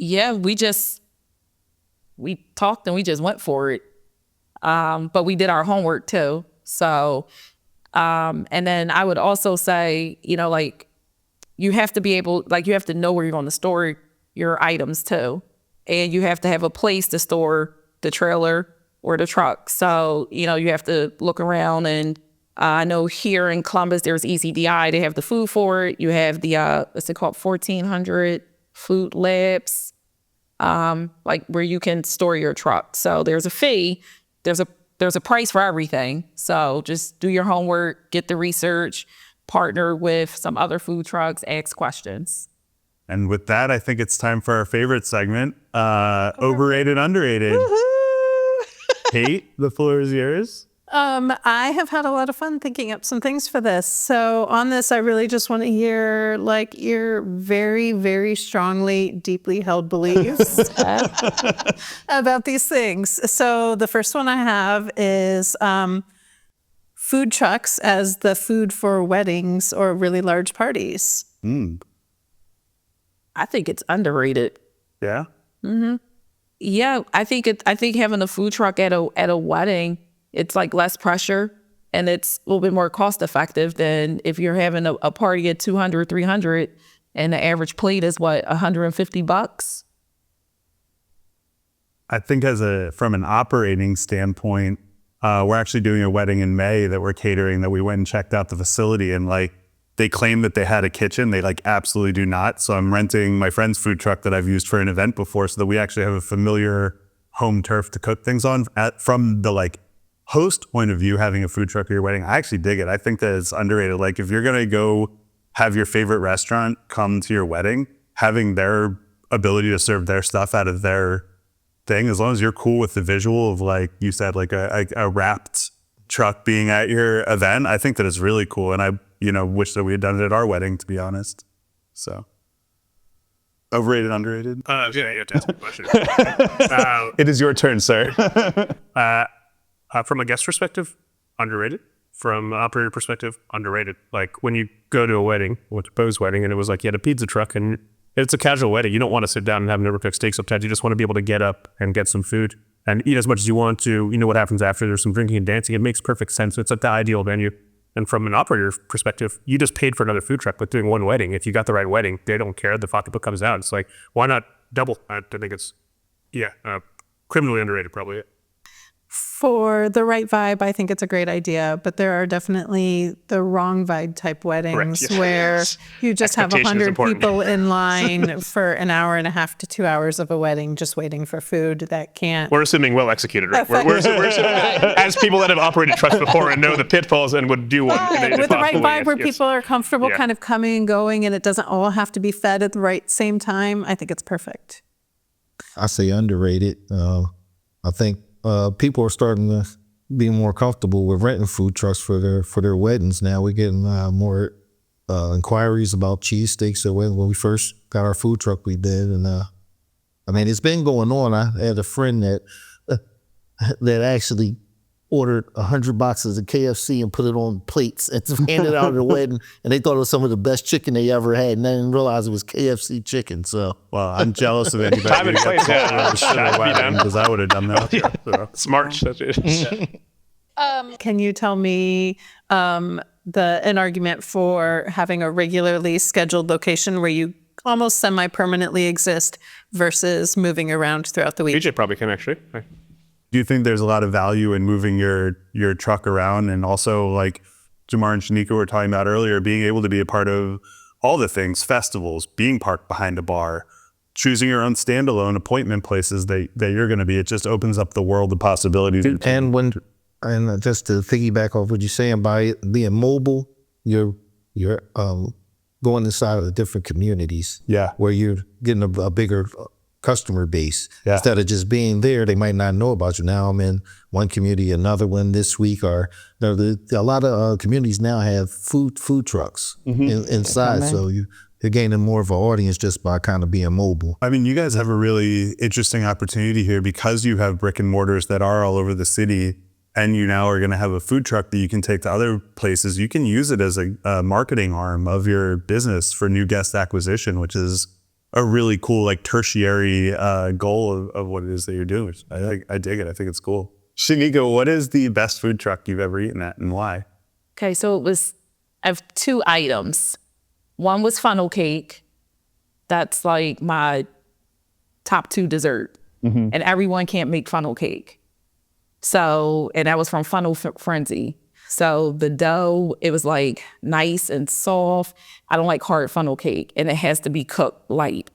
Yeah, we talked and we just went for it. But we did our homework too. So, and then I would also say, like, you have to be able, like, you have to know where you're going to store your items too. And you have to have a place to store the trailer or the truck. So, you have to look around and I know here in Columbus, there's ECDI. They have the food for it. You have the, what's it called, 1,400 food labs, like where you can store your truck. So there's a fee. There's a price for everything. So just do your homework, get the research, partner with some other food trucks, ask questions.
And with that, I think it's time for our favorite segment, overrated, underrated. Kate, the floor is yours.
I have had a lot of fun thinking up some things for this. So on this, I really just want to hear like your very, very strongly, deeply held beliefs about these things. So the first one I have is food trucks as the food for weddings or really large parties.
I think it's underrated.
Yeah.
Yeah, I think having a food truck at a wedding, it's like less pressure and it's a little bit more cost effective than if you're having a party at 200, 300 and the average plate is what, $150?
I think from an operating standpoint, we're actually doing a wedding in May that we're catering, that we went and checked out the facility, and like they claim that they had a kitchen. They like absolutely do not. So I'm renting my friend's food truck that I've used for an event before so that we actually have a familiar home turf to cook things on from the like host point of view. Having a food truck at your wedding, I actually dig it. I think that it's underrated. Like if you're going to go have your favorite restaurant come to your wedding, having their ability to serve their stuff out of their thing, as long as you're cool with the visual of, like you said, like a wrapped truck being at your event, I think that is really cool. And I, wish that we had done it at our wedding, to be honest. So overrated, underrated?
Yeah, you have to ask me a question.
It is your turn, sir.
From a guest perspective, underrated. From an operator perspective, underrated. Like when you go to a wedding, went to Bo's wedding, and it was like you had a pizza truck, and it's a casual wedding. You don't want to sit down and have an overcooked steak sometimes. You just want to be able to get up and get some food and eat as much as you want to. You know what happens after. There's some drinking and dancing. It makes perfect sense. It's the ideal venue. And from an operator perspective, you just paid for another food truck, but doing one wedding. If you got the right wedding, they don't care. The pocketbook comes out. It's like, why not double? I think it's, criminally underrated probably.
For the right vibe, I think it's a great idea, but there are definitely the wrong vibe type weddings where you just have 100 people in line for an hour and a half to 2 hours of a wedding just waiting for food that can't.
We're assuming well executed, right? We're assuming, as people that have operated trucks before and know the pitfalls and would do one.
With the right vibe where people are comfortable kind of coming and going and it doesn't all have to be fed at the right same time, I think it's perfect.
I say underrated. I think people are starting to be more comfortable with renting food trucks for their weddings now. We're getting more inquiries about cheesesteaks. So when we first got our food truck, we did, and it's been going on. I had a friend that actually ordered 100 boxes of KFC and put it on plates and handed it out at the wedding, and they thought it was some of the best chicken they ever had, and they didn't realize it was KFC chicken. So,
well, I'm jealous of anybody who because I would have done that.
Smart.
Can you tell me an argument for having a regularly scheduled location where you almost semi-permanently exist versus moving around throughout the week?
BJ probably can actually.
Do you think there's a lot of value in moving your truck around, and also like Jomar and Shanika were talking about earlier, being able to be a part of all the things, festivals, being parked behind a bar, choosing your own standalone appointment places that you're going to be? It just opens up the world of possibilities.
And just to piggyback off what you're saying, by being mobile, you're going inside of the different communities.
Yeah,
where you're getting a bigger customer base. Instead of just being there, they might not know about you. Now I'm in one community, another one this week, or a lot of communities now have food trucks inside. So you're gaining more of an audience just by kind of being mobile.
I mean, you guys have a really interesting opportunity here because you have brick and mortars that are all over the city, and you now are going to have a food truck that you can take to other places. You can use it as a marketing arm of your business for new guest acquisition, which is a really cool, like, tertiary goal of what it is that you're doing. I dig it. I think it's cool. Shanika, what is the best food truck you've ever eaten at, and why?
Okay, so I have 2 items. One was funnel cake. That's like my top 2 dessert. And everyone can't make funnel cake. So, and that was from Funnel Frenzy. So the dough, it was like nice and soft. I don't like hard funnel cake, and it has to be cooked light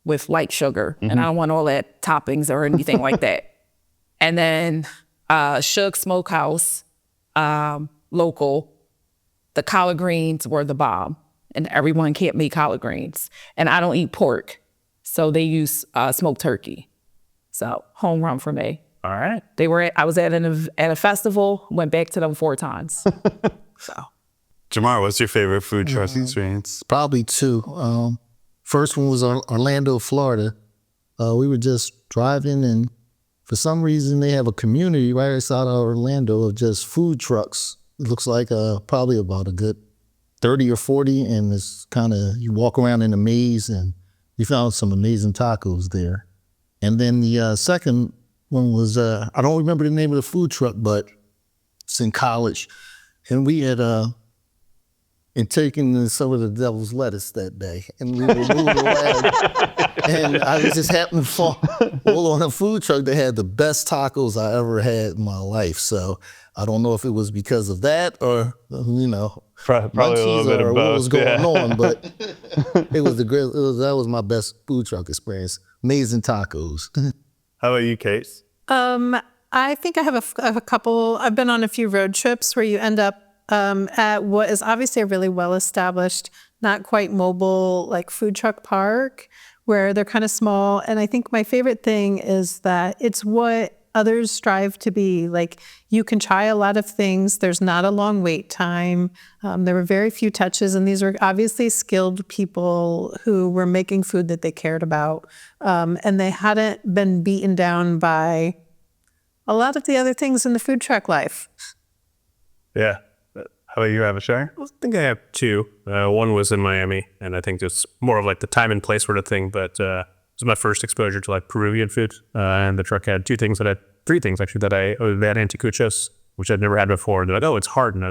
with light sugar. And I don't want all that toppings or anything like that. And then Shug Smokehouse, local, the collard greens were the bomb. And everyone can't make collard greens. And I don't eat pork. So they use smoked turkey. So home run for me.
All right.
I was at a festival, went back to them 4 times. So
Jomar, what's your favorite food truck experience?
Probably 2. First one was Orlando, Florida. We were just driving, and for some reason they have a community right outside of Orlando of just food trucks. It looks like probably about a good 30 or 40, and it's kind of, you walk around in a maze, and you found some amazing tacos there. And then the second one was, I don't remember the name of the food truck, but it's in college. And we had taken some of the devil's lettuce that day, and we were moving around. And I was just happened to fall on a food truck that had the best tacos I ever had in my life. So I don't know if it was because of that or,
Probably a little bit of both.
What was going on, but it was that was my best food truck experience. Amazing tacos.
How about you, Kate?
I think I have a couple. I've been on a few road trips where you end up at what is obviously a really well-established, not quite mobile, like food truck park, where they're kind of small. And I think my favorite thing is that it's what others strive to be. Like, you can try a lot of things. There's not a long wait time. There were very few touches, and these were obviously skilled people who were making food that they cared about. And they hadn't been beaten down by a lot of the other things in the food truck life.
Yeah. How about you, Avishai?
I think I have 2. One was in Miami, and I think it's more of like the time and place sort of thing, but it was my first exposure to like Peruvian food. And the truck had 3 things actually that they had anticuchos, which I'd never had before. They're like, oh, it's hard. And I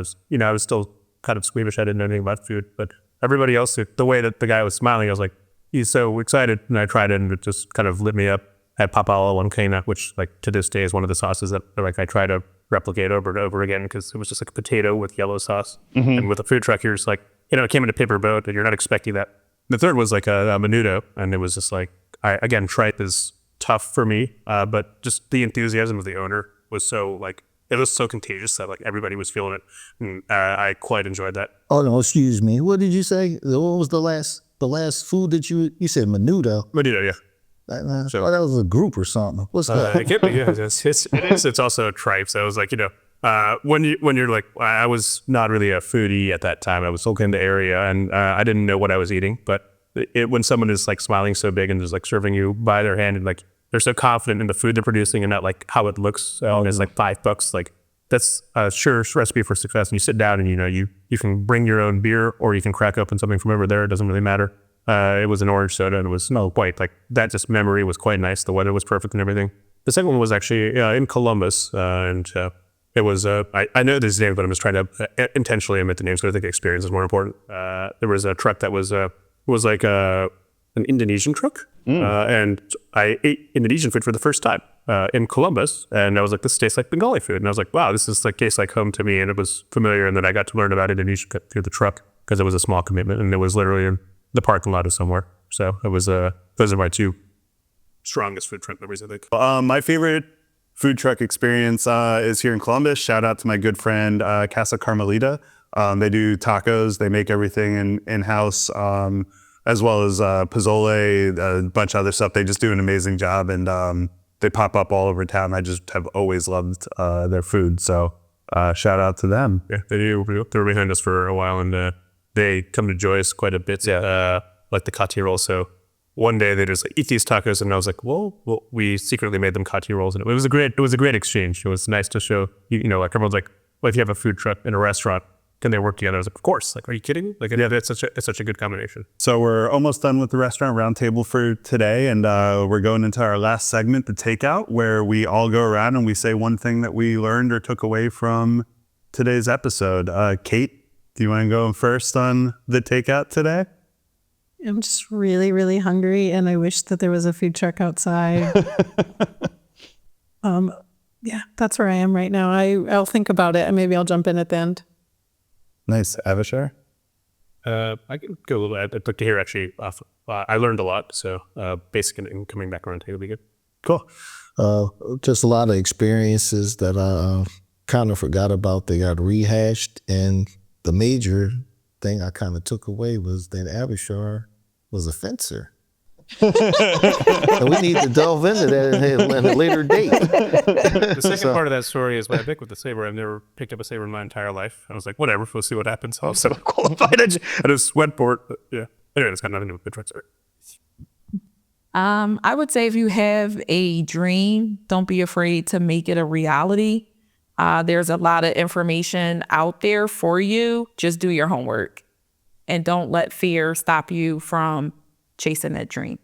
was still kind of squeamish. I didn't know anything about food, but everybody else, the way that the guy was smiling, I was like, he's so excited. And I tried it, and it just kind of lit me up. I had papaya huancaina, which like to this day is one of the sauces that like I try to replicate over and over again, because it was just like a potato with yellow sauce. And with a food truck, you're just like, it came in a paper boat, and you're not expecting that. The third was like a menudo, and it was just like, tripe is tough for me, but just the enthusiasm of the owner was so like, it was so contagious that like everybody was feeling it, and I quite enjoyed that.
Oh no, excuse me. What did you say? What was the last food that you said? Menudo.
Menudo, yeah.
I thought that was a group or something. What's that?
It can be, yeah. It's also a tripe. So it was like, when you're like, I was not really a foodie at that time. I was still in the area, and I didn't know what I was eating. But when someone is like smiling so big and just like serving you by their hand, and like they're so confident in the food they're producing and not like how it looks, it's like $5. Like, that's a sure recipe for success. And you sit down and you can bring your own beer, or you can crack open something from over there. It doesn't really matter. It was an orange soda, and it was white. Like, that just memory was quite nice. The weather was perfect and everything. The second one was actually in Columbus, and it was, I know these names, but I'm just trying to intentionally omit the names because I think experience is more important. There was a truck that was like an Indonesian truck, and I ate Indonesian food for the first time in Columbus, and I was like, this tastes like Bengali food. And I was like, wow, this is like tastes like home to me, and it was familiar. And then I got to learn about Indonesia through the truck, because it was a small commitment, and it was literally in the parking lot of somewhere. So it was those are my 2 strongest food truck memories, I think.
My favorite food truck experience is here in Columbus. Shout out to my good friend Casa Carmelita. They do tacos. They make everything in-house, as well as pozole, a bunch of other stuff. They just do an amazing job, and they pop up all over town. I just have always loved their food. So shout out to them.
Yeah, they were behind us for a while, and they come to Joyce quite a bit, like the kati roll. So one day they just like, eat these tacos, and I was like, well, we secretly made them kati rolls, and it was a great exchange. It was nice to show, like everyone's like, well, if you have a food truck in a restaurant, can they work together? I was like, of course. Like, are you kidding? Like, it's such a good combination.
So we're almost done with the Restaurant Roundtable for today, and we're going into our last segment, the Takeout, where we all go around and we say one thing that we learned or took away from today's episode. Kate, do you want to go first on the Takeout today?
I'm just really, really Yeah, that's where I am right now. I'll think about it and maybe I'll jump in at the end.
Nice. Avishar?
I can go a little bit. I'd like to hear actually. I learned a lot, so basic and coming back around will be good.
Cool.
Just a lot of experiences that I kind of forgot about. They got rehashed, and the major thing I kind of took away was that Avishar was a fencer. And we need to delve into that at a later date.
The second part of that story is when I picked with the saber. I've never picked up a saber in my entire life. I was like, whatever, we'll see what happens. I'll set up qualified at a sweatboard. But yeah. Anyway, that's got nothing to do with the truck story.
I would say if you have a dream, don't be afraid to make it a reality. There's a lot of information out there for you. Just do your homework and don't let fear stop you from chasing that dream.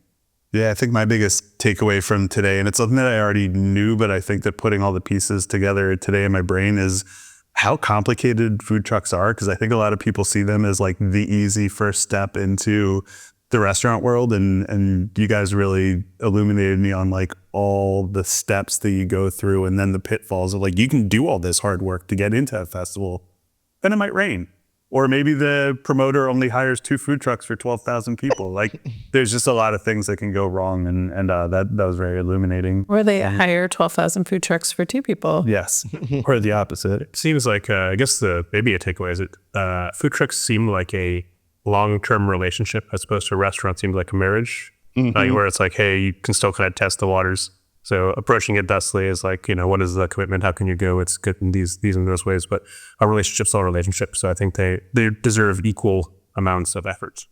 Yeah, I think my biggest takeaway from today, and it's something that I already knew, but I think that putting all the pieces together today in my brain is how complicated food trucks are. Because I think a lot of people see them as like the easy first step into the restaurant world. And you guys really illuminated me on like all the steps that you go through and then the pitfalls of like, you can do all this hard work to get into a festival, then it might rain. Or maybe the promoter only hires 2 food trucks for 12,000 people. Like, there's just a lot of things that can go wrong, and that was very illuminating.
Or they hire 12,000 food trucks for 2 people.
Yes, or the opposite.
It seems like, I guess maybe a takeaway is that food trucks seem like a long-term relationship as opposed to a restaurant seems like a marriage, where it's like, hey, you can still kind of test the waters. So approaching it thusly is like, what is the commitment? How can you go? It's good in these and those ways, but a relationship's all relationships. So I think they deserve equal amounts of effort.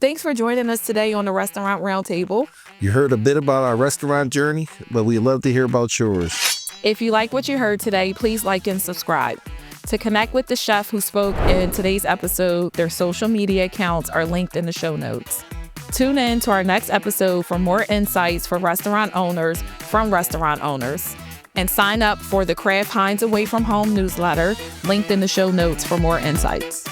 Thanks for joining us today on the Restaurant Roundtable.
You heard a bit about our restaurant journey, but we'd love to hear about yours.
If you like what you heard today, please like and subscribe. To connect with the chef who spoke in today's episode, their social media accounts are linked in the show notes. Tune in to our next episode for more insights for restaurant owners from restaurant owners. And sign up for the Kraft Heinz Away From Home newsletter, linked in the show notes for more insights.